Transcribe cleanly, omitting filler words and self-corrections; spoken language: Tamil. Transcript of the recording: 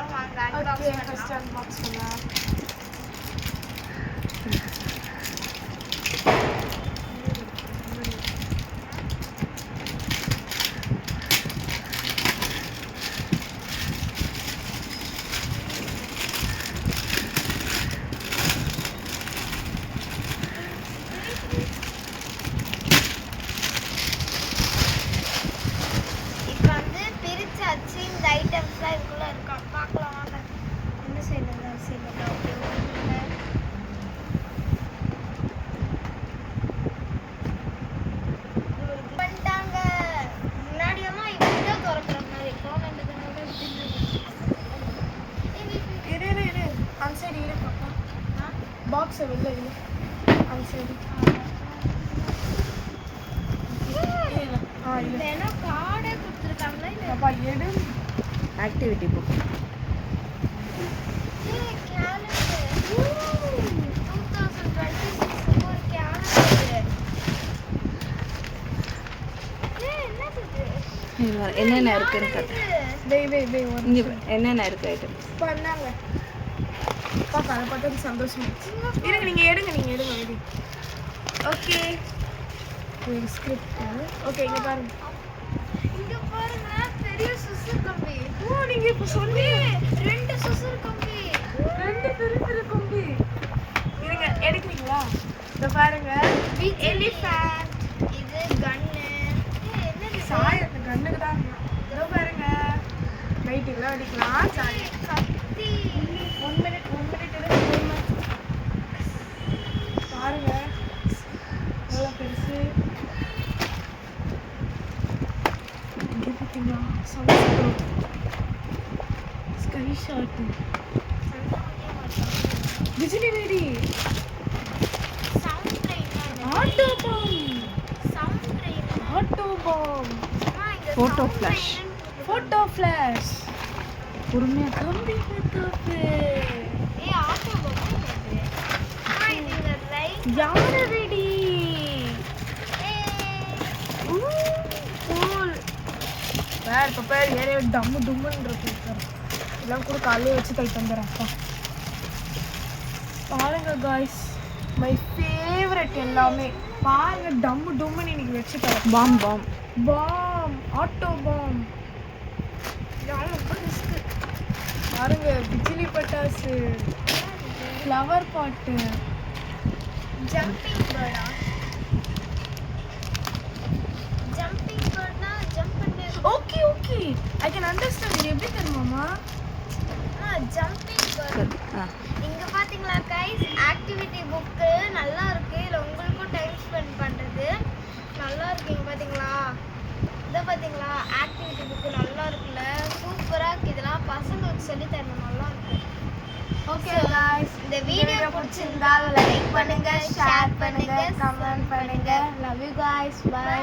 ஓகே ஃபர்ஸ்ட் அன்பாக்ஸ் பண்ணலாம். பாக்ஸ் வெளில இல்லை அந்த சைடு இல்லைன்னா கார்டே கொடுத்துருக்காங்களா இல்லை அப்பா எடு ஆக்டிவிட்டி புக் என்னென்ன இருக்குன்னு காட்டு. இங்கே என்னென்ன இருக்கு ஐட்டம் பண்ணாங்க பாப்பா அதை பார்த்தது சந்தோஷம். இருங்க நீங்கள் எடுங்க வெடி. Okay script. ஓகே இங்கே பாருங்க. இங்க பாருங்க பெரிய சுசுர் கம்பி. ஓ நீங்கள் இப்போ சொல்லி 2 சுசுர் கம்பி. 2 பெரிய கம்பி. இருங்க எடுக்கிறீங்களா? இதை பாருங்க எலிஃபண்ட். இது கன்னு. என்னது சாயத்து கண்ணுக்கு தான். இதோ பாருங்க லைட்டிங்லாம் அடிக்கலாம். சாய் கத்தி. 1 மினிட் பாருங்க எவ்வளோ பெருசு. இங்கே பார்த்தீங்களா ஸ்கை ஷாட்டு பிஜிலி வெடி sound train. Auto bomb photo flash பொறுமையாக கம்பி பத்தாப்பு ஆட்டோ பாம். இது ரைட். யானை வெடி கூல் வேறு இப்போ பேர் ஏறிய டம்முன்னு இருக்கு. இதெல்லாம் கூட காலையே வச்சு தைட்டு வந்துடுறேன். அப்பா பாருங்க காய்ஸ் மை ஃபேவரட் எல்லாமே பாருங்க. டம்முன்னு இன்னைக்கு வச்சு தரேன். பாம் ஆட்டோ பாம் பாருங்க. பிஜிலி பட்டாசு ஃப்ளவர் பாட்டு ஜம்பிங் பேர்டா. ஜம்பிங் பேர்ட்னா ஜம்ப் பண்ணி. Okay I can understand. இது எப்படி தெரியுமாமா? Jumping bird. இங்க பாத்தீங்களா கைஸ் ஆக்டிவிட்டி புக் நல்லா இருக்கு. இல்ல உங்களுக்கும் டைம் ஸ்பெண்ட் பண்றது நல்லா இருக்கு. இங்க பாத்தீங்களா இத பாத்தீங்களா ஆக்டிவிட்டி புக் நல்லா இருக்குல்ல. சூப்பரா இருக்கு. இதெல்லாம் பசங்களுக்கு சொல்லி தரணும். நல்லா இருக்கு. ஓகே गाइस இந்த வீடியோ பிடிச்சிருந்தா லைக் பண்ணுங்க, ஷேர் பண்ணுங்க, கமெண்ட் பண்ணுங்க. Love you guys. பை.